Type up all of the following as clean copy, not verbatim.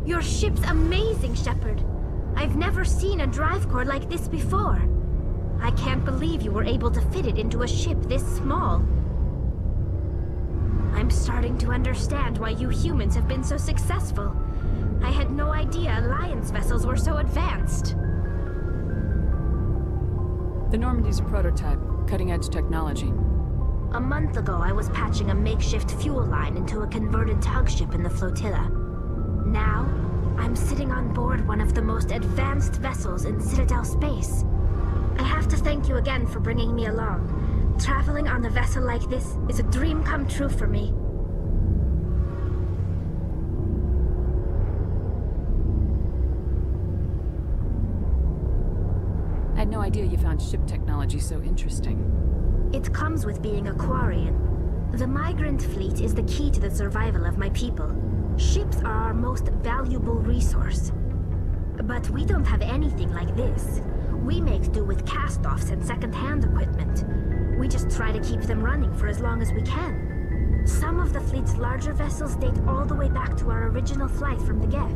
Your ship's amazing, Shepard. I've never seen a drive core like this before. I can't believe you were able to fit it into a ship this small. I'm starting to understand why you humans have been so successful. I had no idea Alliance vessels were so advanced. The Normandy's a prototype, cutting-edge technology. A month ago, I was patching a makeshift fuel line into a converted tug ship in the flotilla. Now, I'm sitting on board one of the most advanced vessels in Citadel space. I have to thank you again for bringing me along. Traveling on a vessel like this is a dream come true for me. I had no idea you found ship technology so interesting. It comes with being a Quarian. The migrant fleet is the key to the survival of my people. Ships are our most valuable resource. But we don't have anything like this. We make do with cast-offs and second-hand equipment. We just try to keep them running for as long as we can. Some of the fleet's larger vessels date all the way back to our original flight from the Geth.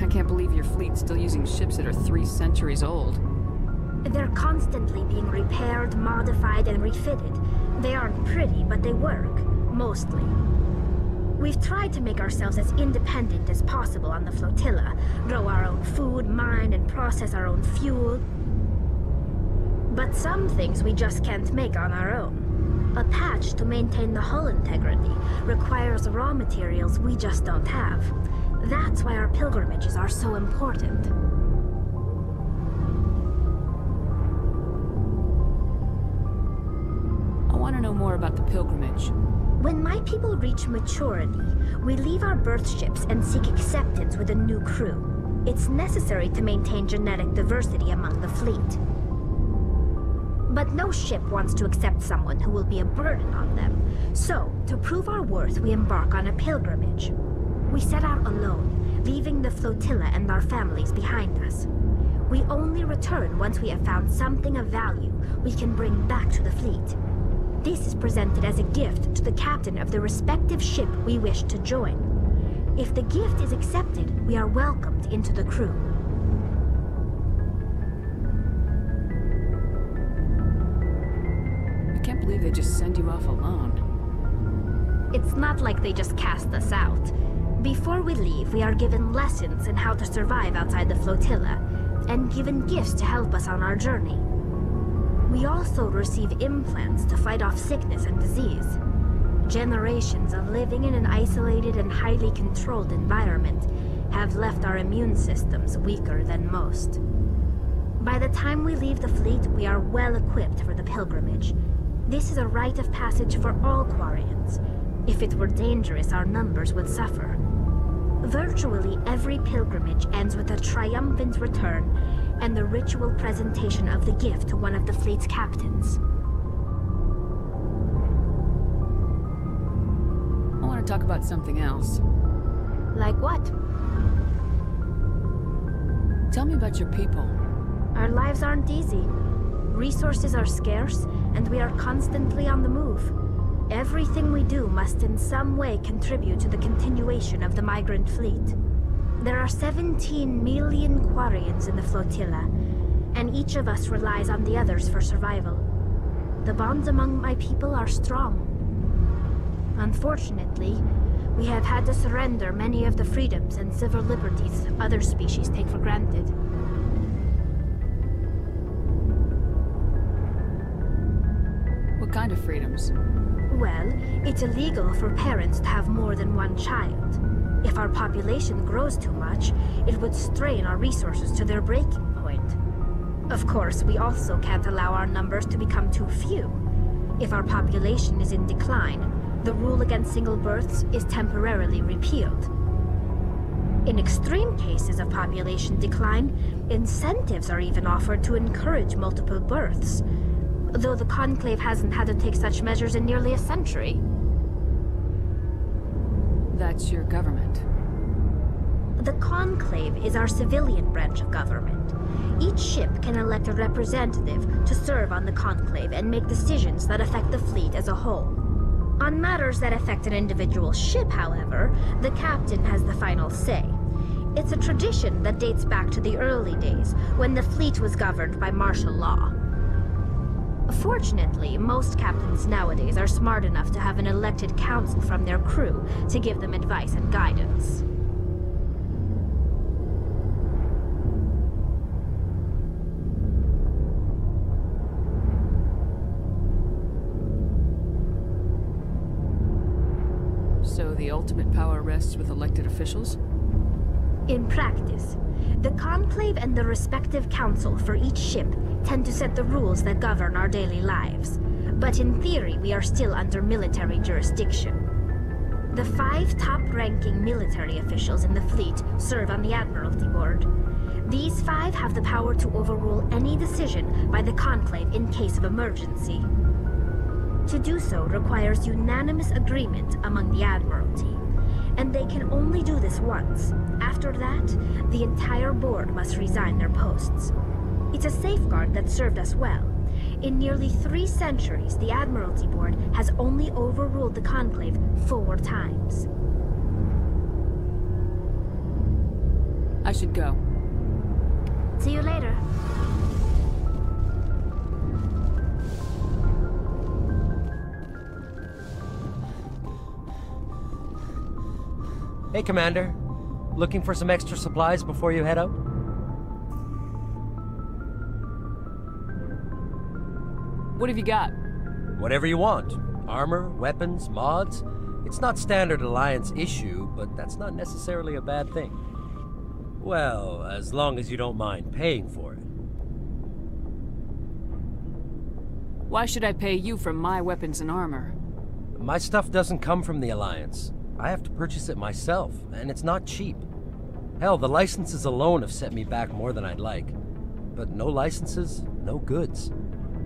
I can't believe your fleet's still using ships that are 3 centuries old. They're constantly being repaired, modified, and refitted. They aren't pretty, but they work. Mostly. We've tried to make ourselves as independent as possible on the flotilla, grow our own food, mine, and process our own fuel. But some things we just can't make on our own. A patch to maintain the hull integrity requires raw materials we just don't have. That's why our pilgrimages are so important. I want to know more about the pilgrimage. When my people reach maturity, we leave our birth ships and seek acceptance with a new crew. It's necessary to maintain genetic diversity among the fleet. But no ship wants to accept someone who will be a burden on them. So, to prove our worth, we embark on a pilgrimage. We set out alone, leaving the flotilla and our families behind us. We only return once we have found something of value we can bring back to the fleet. This is presented as a gift to the captain of the respective ship we wish to join. If the gift is accepted, we are welcomed into the crew. I can't believe they just send you off alone. It's not like they just cast us out. Before we leave, we are given lessons in how to survive outside the flotilla, and given gifts to help us on our journey. We also receive implants to fight off sickness and disease. Generations of living in an isolated and highly controlled environment have left our immune systems weaker than most. By the time we leave the fleet, we are well equipped for the pilgrimage. This is a rite of passage for all Quarians. If it were dangerous, our numbers would suffer. Virtually every pilgrimage ends with a triumphant return and the ritual presentation of the gift to one of the fleet's captains. I want to talk about something else. Like what? Tell me about your people. Our lives aren't easy. Resources are scarce, and we are constantly on the move. Everything we do must in some way contribute to the continuation of the migrant fleet. There are 17 million Quarians in the flotilla, and each of us relies on the others for survival. The bonds among my people are strong. Unfortunately, we have had to surrender many of the freedoms and civil liberties other species take for granted. What kind of freedoms? Well, it's illegal for parents to have more than one child. If our population grows too much, it would strain our resources to their breaking point. Of course, we also can't allow our numbers to become too few. If our population is in decline, the rule against single births is temporarily repealed. In extreme cases of population decline, incentives are even offered to encourage multiple births, though the Conclave hasn't had to take such measures in nearly a century. That's your government. The Conclave is our civilian branch of government. Each ship can elect a representative to serve on the Conclave and make decisions that affect the fleet as a whole. On matters that affect an individual ship, however, the captain has the final say. It's a tradition that dates back to the early days, when the fleet was governed by martial law. Fortunately, most captains nowadays are smart enough to have an elected council from their crew to give them advice and guidance. So the ultimate power rests with elected officials? In practice, the conclave and the respective council for each ship tend to set the rules that govern our daily lives. But in theory, we are still under military jurisdiction. The 5 top-ranking military officials in the fleet serve on the Admiralty Board. These 5 have the power to overrule any decision by the conclave in case of emergency. To do so requires unanimous agreement among the Admiralty, and they can only do this once. After that, the entire board must resign their posts. It's a safeguard that served us well. In nearly 3 centuries, the Admiralty Board has only overruled the conclave 4 times. I should go. See you later. Hey, Commander. Looking for some extra supplies before you head out? What have you got? Whatever you want. Armor, weapons, mods. It's not standard Alliance issue, but that's not necessarily a bad thing. Well, as long as you don't mind paying for it. Why should I pay you for my weapons and armor? My stuff doesn't come from the Alliance. I have to purchase it myself, and it's not cheap. Hell, the licenses alone have set me back more than I'd like. But no licenses, no goods.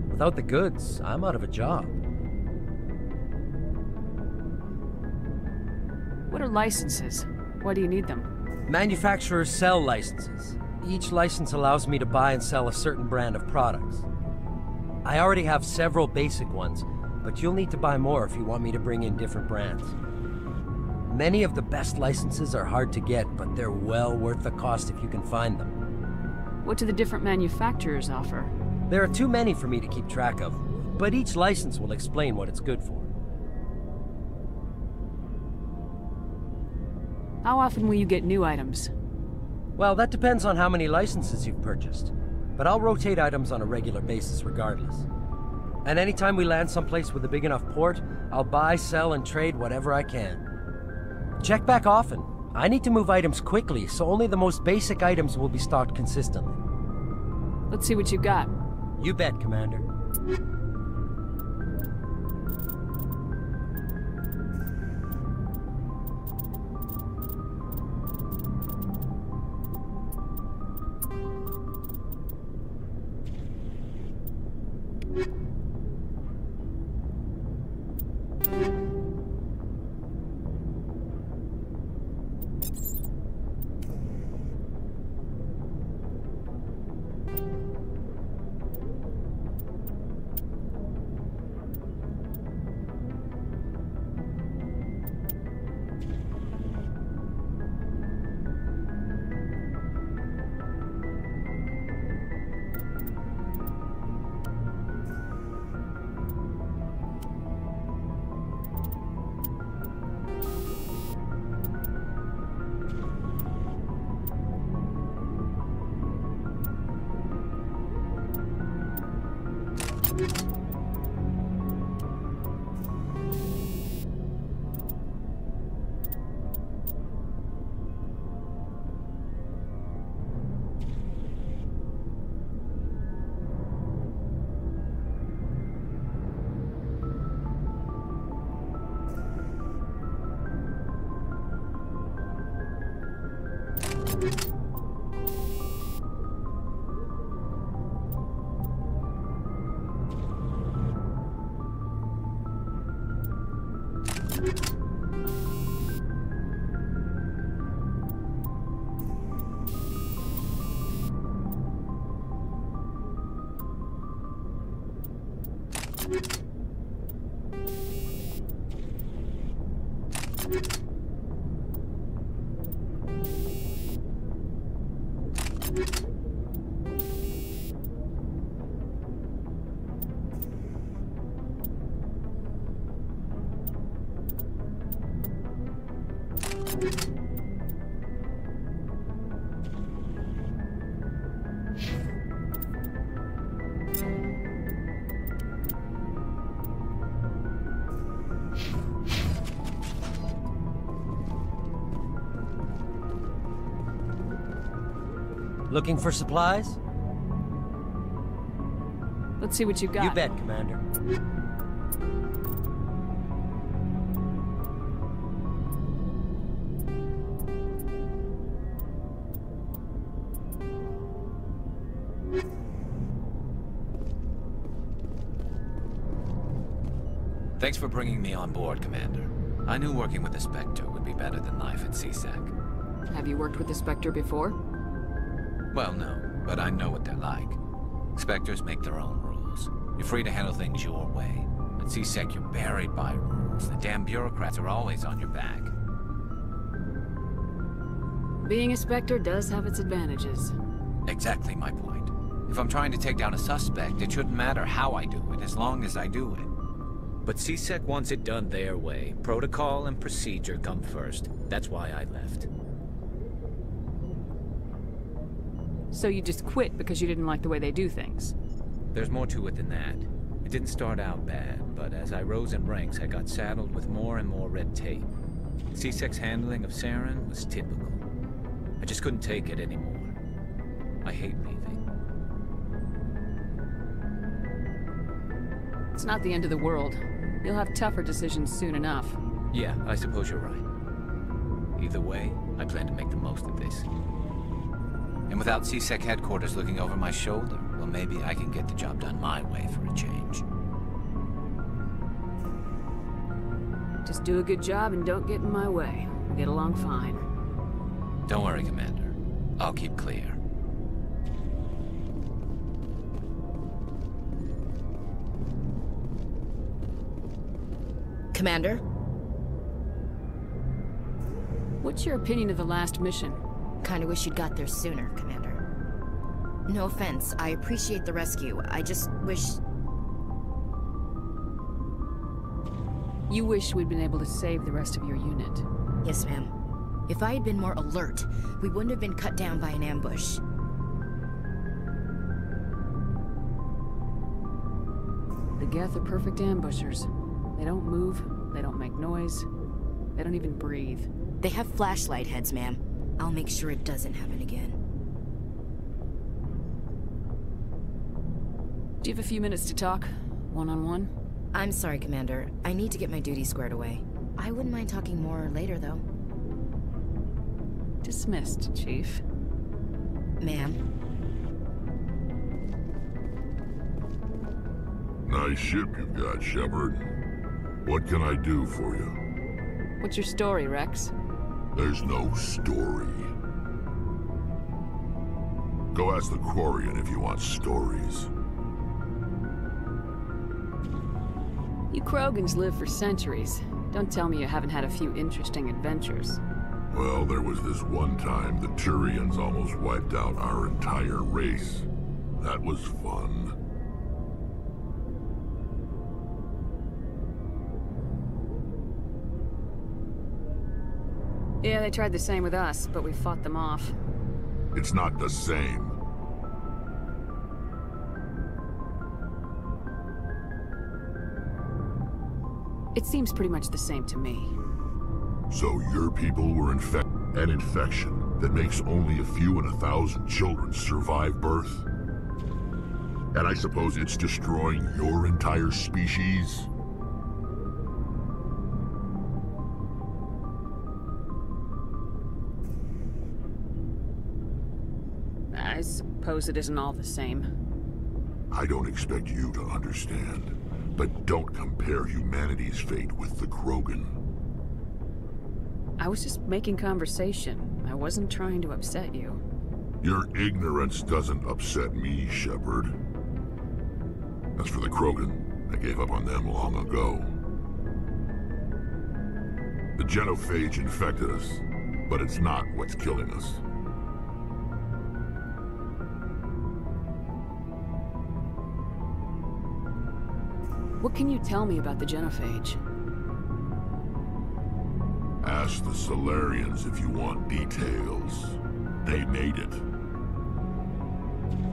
Without the goods, I'm out of a job. What are licenses? Why do you need them? Manufacturers sell licenses. Each license allows me to buy and sell a certain brand of products. I already have several basic ones, but you'll need to buy more if you want me to bring in different brands. Many of the best licenses are hard to get, but they're well worth the cost if you can find them. What do the different manufacturers offer? There are too many for me to keep track of, but each license will explain what it's good for. How often will you get new items? Well, that depends on how many licenses you've purchased, but I'll rotate items on a regular basis regardless. And anytime we land someplace with a big enough port, I'll buy, sell, and trade whatever I can. Check back often. I need to move items quickly, so only the most basic items will be stocked consistently. Let's see what you got. You bet, Commander. Looking for supplies? Let's see what you got. You bet, Commander. Thanks for bringing me on board, Commander. I knew working with the Spectre would be better than life at CSEC. Have you worked with the Spectre before? Well, no, but I know what they're like. Spectres make their own rules. You're free to handle things your way. At CSEC, you're buried by rules. The damn bureaucrats are always on your back. Being a Spectre does have its advantages. Exactly my point. If I'm trying to take down a suspect, it shouldn't matter how I do it, as long as I do it. But CSEC wants it done their way. Protocol and procedure come first. That's why I left. So you just quit because you didn't like the way they do things? There's more to it than that. It didn't start out bad, but as I rose in ranks, I got saddled with more and more red tape. CSEC's handling of Saren was typical. I just couldn't take it anymore. I hate leaving. It's not the end of the world. You'll have tougher decisions soon enough. Yeah, I suppose you're right. Either way, I plan to make the most of this. And without CSEC headquarters looking over my shoulder, well, maybe I can get the job done my way for a change. Just do a good job and don't get in my way. We'll get along fine. Don't worry, Commander. I'll keep clear. Commander? What's your opinion of the last mission? Kinda wish you'd got there sooner, Commander. No offense, I appreciate the rescue. I just wish... You wish we'd been able to save the rest of your unit. Yes, ma'am. If I had been more alert, we wouldn't have been cut down by an ambush. The Geth are perfect ambushers. They don't move, they don't make noise, they don't even breathe. They have flashlight heads, ma'am. I'll make sure it doesn't happen again. Do you have a few minutes to talk? One-on-one? I'm sorry, Commander. I need to get my duties squared away. I wouldn't mind talking more later, though. Dismissed, Chief. Ma'am? Nice ship you've got, Shepard. What can I do for you? What's your story, Rex? There's no story. Go ask the Quarian if you want stories. You Krogans live for centuries. Don't tell me you haven't had a few interesting adventures. Well, there was this one time the Turians almost wiped out our entire race. That was fun. Yeah, they tried the same with us, but we fought them off. It's not the same. It seems pretty much the same to me. So your people were an infection that makes only a few in 1,000 children survive birth? And I suppose it's destroying your entire species? I suppose it isn't all the same. I don't expect you to understand, but don't compare humanity's fate with the Krogan. I was just making conversation. I wasn't trying to upset you. Your ignorance doesn't upset me, Shepard. As for the Krogan, I gave up on them long ago. The genophage infected us, but it's not what's killing us. What can you tell me about the genophage? Ask the Solarians if you want details. They made it.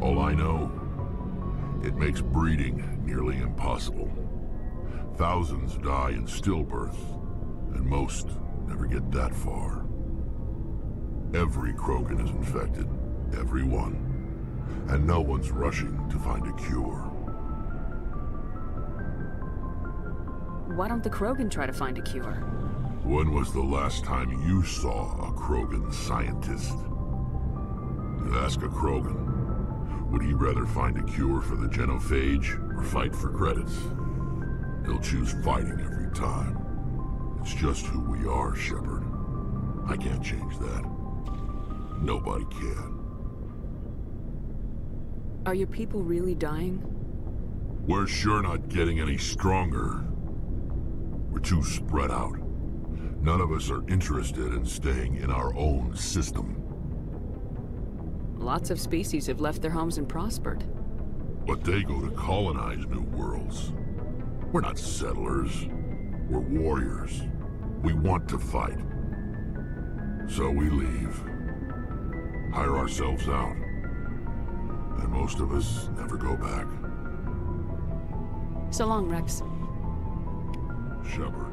All I know, it makes breeding nearly impossible. Thousands die in stillbirth, and most never get that far. Every Krogan is infected, every one, and no one's rushing to find a cure. Why don't the Krogan try to find a cure? When was the last time you saw a Krogan scientist? You ask a Krogan, would he rather find a cure for the genophage or fight for credits? He'll choose fighting every time. It's just who we are, Shepard. I can't change that. Nobody can. Are your people really dying? We're sure not getting any stronger. We're too spread out. None of us are interested in staying in our own system. Lots of species have left their homes and prospered. But they go to colonize new worlds. We're not settlers. We're warriors. We want to fight. So we leave. Hire ourselves out. And most of us never go back. So long, Rex. Shepard.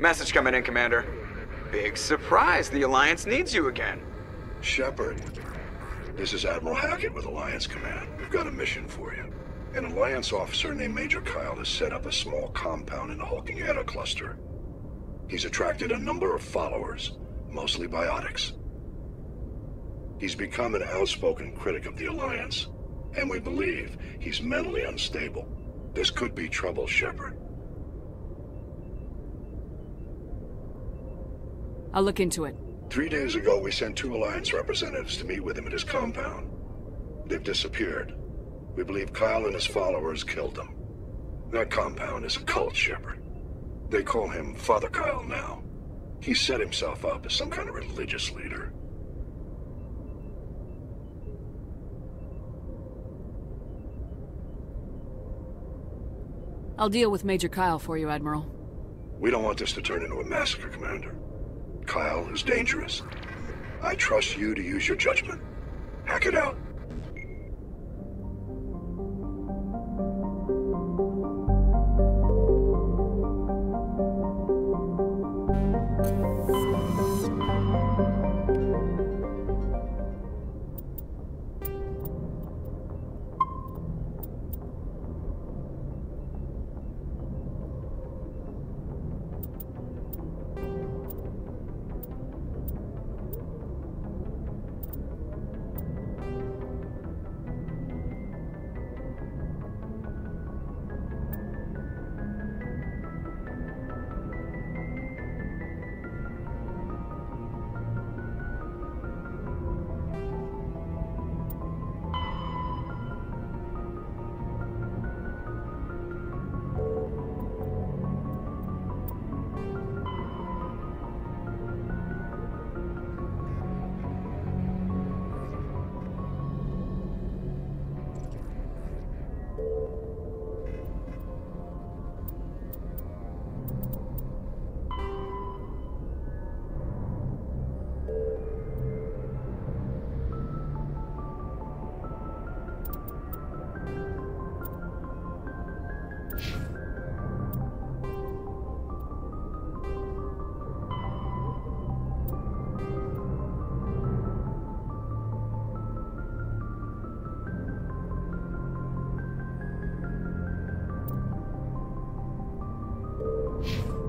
Message coming in, Commander. Big surprise, the Alliance needs you again. Shepard, this is Admiral Hackett with Alliance Command. We've got a mission for you. An Alliance officer named Major Kyle has set up a small compound in the Hulking Eta cluster. He's attracted a number of followers, mostly biotics. He's become an outspoken critic of the Alliance, and we believe he's mentally unstable. This could be trouble, Shepard. I'll look into it. 3 days ago, we sent 2 Alliance representatives to meet with him at his compound. They've disappeared. We believe Kyle and his followers killed them. That compound is a cult, Shepard. They call him Father Kyle now. He set himself up as some kind of religious leader. I'll deal with Major Kyle for you, Admiral. We don't want this to turn into a massacre, Commander. Kyle is dangerous. I trust you to use your judgment. Hack it out. You